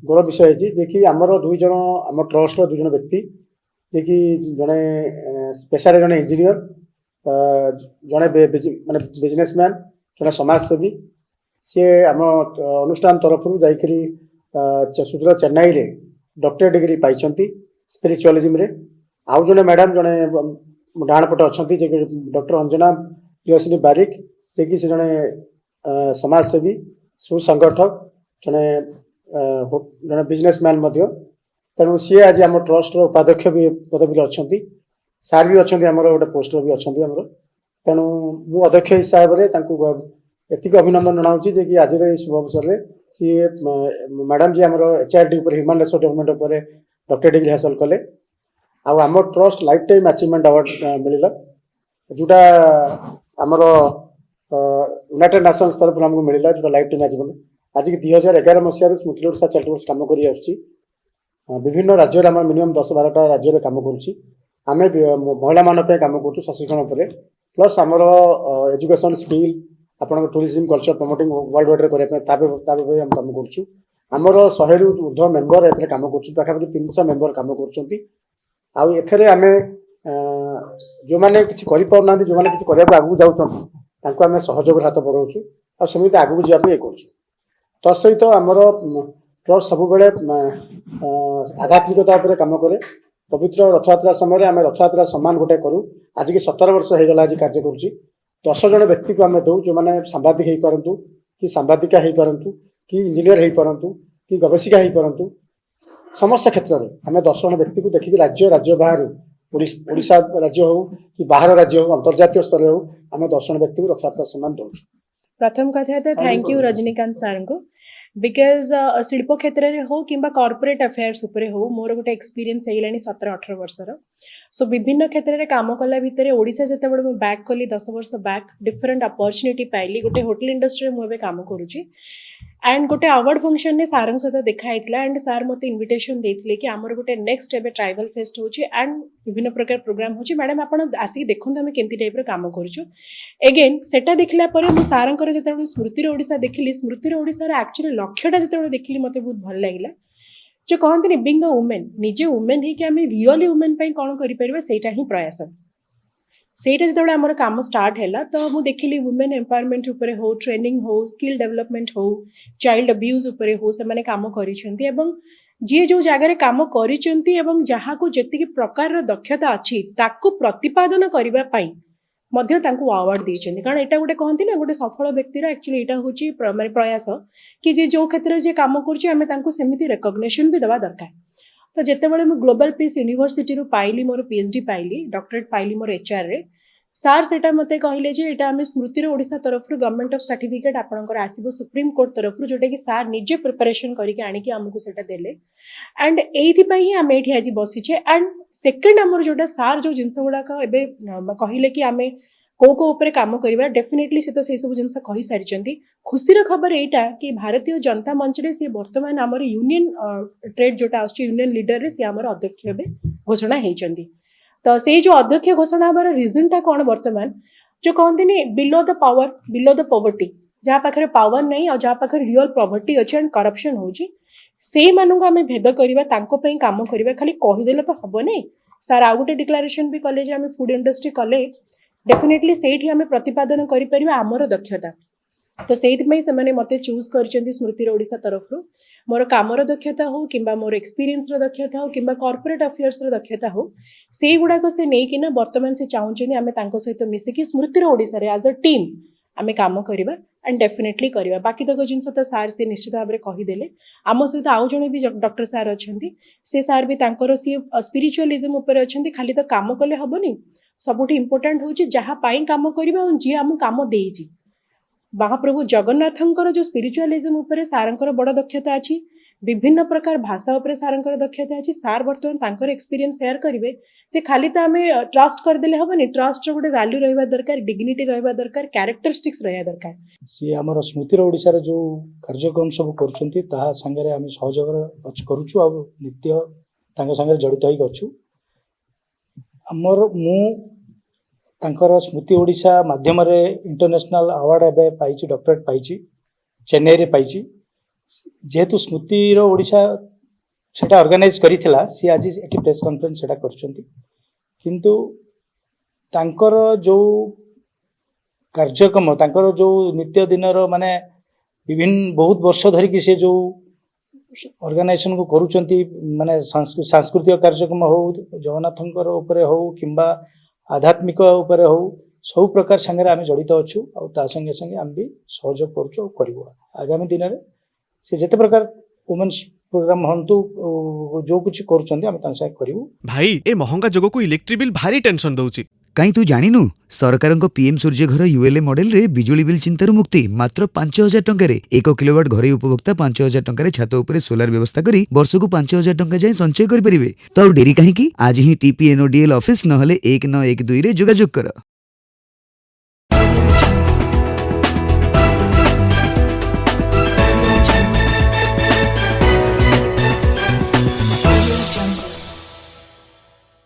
गौरव विषय है जे कि आमर दुई जन आम ट्रस्ट दुई जन व्यक्ति जे कि जड़े स्पेशल जड़े इंजीनियर जड़े माने बिजनेसमैन जड़े समाजसेवी सी आम अनुष्ठान तरफ जाकरी सुदूर चेन्नई रे डॉक्टरेट डिग्री पाई स्पिरिचुअलिज्म रे आउ जड़े मैडम जड़े डाण पटे अच्छा डॉक्टर अंजना प्रियसिनी बारिक जे कि जड़े समाजसेवी सुसंगठक जड़े जड़े बिजनेसमैन तेणु सी आज आम ट्रस्ट उपाध्यक्ष भी पदवी अच्छा सार भी अच्छा गोटे पोस्टर भी अच्छा तेणु मु अध्यक्ष हिसाब से एतिक अभिनंदन जनाऊँ जे कि आज शुभ अवसर में सी मैडम जी आम एचआरडी ह्यूमन रिसोर्स डेवलपमेंट पर डॉक्टरेट डिग्री हासिल कले आम trust life time achievement award मिलला जोटा आमर यूनाइटेड नेशंस तरफ आमको मिलला जो लाइफ टाइम अचीवमेंट आज की 2011 मसीह स्मृति ओडिशा चैरिटेबल काम कर विभिन्न राज्य मिनिमम 10-12टा राज्य काम करें महिला मान काम कर सशक्तिकरण पर प्लस आमर एजुकेशन स्किल आपण tourism culture promoting world wide करने हम काम करमर 100 रु ऊर्ध्व मेम्बर ए काम कर 300 मेम्बर काम कर आम जो मैंने किसी करना जो मैंने किसी करने आगे जाऊँ सहयोग हाथ बढ़ाऊँ और सेमती आगू जावाई ये कर तसहित आमर ट्रस्ट सब आध्यात्मिकता पर काम करे पवित्र रथयात्रा समय आम रथयात्रा सम्मान गोटे करूँ आज की 17 वर्ष होगा आज कार्य करुँच 10 जन व्यक्ति को आम दौ जो मैंने सांबादिक हो पारतु कि सांबादिका हो पारतु कि इंजीनियर हो पारतु कि गवेषिका हो पारतु समस्त क्षेत्र में आम 10 जन व्यक्ति को देखिए राज्य बाहर ओडिशा राज्य हो कि बाहर राज्य हो अंतर्जातीय स्तर हो आम 10 जन व्यक्ति को रथयात्रा सम्मान दौ। प्रथम कथा तो थैंक यू रजनीकांत सर को बिकज शिल्प क्षेत्र में हो कि कॉर्पोरेट अफेयर्स उपरे हो मोर गोटे एक्सपीरियंस है 17-18 वर्षर सो विभिन्न क्षेत्र में काम कला भितर ओडिशा जिते बड़े मुझे बैक कली 10 वर्ष बैक डिफरेंट अपॉर्चुनिटी पाइली गोटे होटल इंडस्ट्री में मुझे काम करुँची एंड गोटे अवार्ड फंक्शन में सार सहित देखाई एंड सार मत इनविटेशन देते कि आमर गोटे नेक्स्ट एबे ट्राइबल फेस्ट हो एंड विभिन्न प्रकार प्रोग्राम हो मैडम आप आसिक देखो आम केमती टाइप काम करूँ एगेन सेटा देखला सार जो स्मृति ओडिशा देखिली स्मृति ओडिशा एक्चुअली लक्ष्यटा जो देखिली मत बहुत भल लगे जो कहते बीइंग अ वुमेन निजे वुमेन ही आम रियली वुमेन कौन करा ही प्रयास सेटा जो आम काम स्टार्ट है तो मुझे देखिली वुमेन एम्पावरमेंट उपरे हो ट्रेनिंग हो स्किल डेवलपमेंट हो चाइल्ड अब्यूज उपरे हो से काम करिसेंती एवं जी जो जगह काम करिसेंती एवं जहाँ को जेतिकी प्रकार दक्षता अच्छी ताकू प्रतिपादन करबा पई मध्य तांको अवार्ड देइछेंती कारण एटा गोटे कहंती ना गोटे सफल व्यक्तिर एक्चुअली एटा होची माने प्रयास कि जे जो क्षेत्र जे काम करछि आमे तांको सेमिति रिकॉग्निशन भी दवा दरकार तो जेतेबेले मु ग्लोबल पीस यूनिवर्सिटी रु पाइली मोर पीएचडी पाइली डॉक्टरेट पाइली मोर एचआर रे सार सेटा मते कहले जे एटा आमे स्मृति ओडिशा तरफ रु गवर्नमेंट ऑफ सर्टिफिकेट आपनकर आसीबो सुप्रीम कोर्ट तरफ रु जोटा कि सार निजे प्रिपरेशन करके आनी कि हमकु सेटा देले एंड एथि पई ही आमे एठी आज बसी छे एंड सेकंड हमर जोटा सार जो जिंस गुडा का एबे कहले कि आमे को ऊपर काम करवा डेफिनेटली से तो से सब जिन कही सारी खुशीर खबर यहाँ कि भारतीय जनता मंच रे सी वर्तमान आमर यूनियन ट्रेड जोटा यूनियन लीडर रे सी आमर अध्यक्ष घोषणा होती तो से जो अध्यक्ष घोषणा हमार रिजन टा कौन वर्तमान जो कहते below the power below the poverty जहाँ पाखे पावर नहीं और जहाँ पाखे रियल पॉवर्टी अच्छे एंड करप्शन होची से मानू आम भेद करवा काम करवा खाली कहीदेले तो हम नहीं सार आउ गोटे डिक्लारेशन भी कले आम फूड इंडस्ट्री कले डेफिनेटली सेठी आम प्रतिपादन करें आमर दक्षता तो से मत चूज कर स्मृति ओडिशा तरफ मोर कामर दक्षता हो कि मोर एक्सपीरियंस दक्षता हो कि कॉर्पोरेट अफेयर्स दक्षता हो से गुड़ाक से नहीं बर्तमान से चाहते आम सहित मिसिकी स्मृति ओडिशा रे एज अ टीम आम काम करवा एंड डेफिनेटली करवा बाकी तक जिन तो सार से निश्चित भाव में कहीदेले आम सहित आउ जड़े भी डॉक्टर सार अच्छा से सार भी सी स्पिरिचुअलिज्म उपर अच्छा खाली तो काम कले हेनी सबुठ इम्पोर्टाट हूँ जहाँ काम करवा जी आम काम देजी महाप्रभु जगन्नाथंकर जो स्पिरिचुअलिज्म उपर सारंकर बड़ दक्षता अच्छी विभिन्न प्रकार भाषा उपर सारंकर दक्षता अच्छी सार बर्तमान एक्सपीरियंस शेयर करेंगे जे खाली तो आम ट्रस्ट करदे हेनी ट्रस्ट गोटे वैल्यू रहा दरकार डिग्निटी रहा दरकार कैरेक्टरिस्टिक्स रहा दरकार सी आम स्मृति ओडिशा जो कार्यक्रम सब कर संगे आम सहयोग करुचु नित्य संगे जड़ित होइछु आमर मु तांकर स्मृति ओडिशा माध्यम इंटरनेशनल अवार्ड एवं पाई डॉक्टरेट पाई चेन्नई रे पाई जेहेतु स्मृतिर ओडिशा सेटा ऑर्गेनाइज करिथिला सी आज एटी प्रेस कॉन्फ्रेंस सेटा करचंती किंतु तांकर जो कार्यक्रम तांकर जो नित्य दिनर माने विभिन्न बहुत वर्ष धरिकी से जो ऑर्गेनाइजेशन को करूचंती माने सांस्कृतिक कार्यक्रम हो जगन्नाथंकर उपरे हो किंबा आध्यात्मिक उपरे हो सब प्रकार संगे आम जड़ित अच्छु और ता संगे संगे आम भी सहयोग करूँ करूँ आगामी दिन में से जिते प्रकार वुमेन्स प्रोग्राम हंतु जो कुछ करूँ आम करूँ भाई ए महंगा जगह को इलेक्ट्रिक बिल भारी टेंशन दउची काई तू जानिनु सरकार पीएम सूर्य घर यूएलए मॉडल रे बिजुली बिल चिंतार मुक्ति मात्र 5,000 टंका रे 1 किलोवाट घरे उपभोक्ता 5,000 टंका रे छात उपरे सोलार व्यवस्था करी वर्ष को 5,000 टंका जाए संचय करि परिबे तो डेरी काहे की आज ही टीपीएनओडीएल ऑफिस नहले 1912 रे जोगाजोग कर।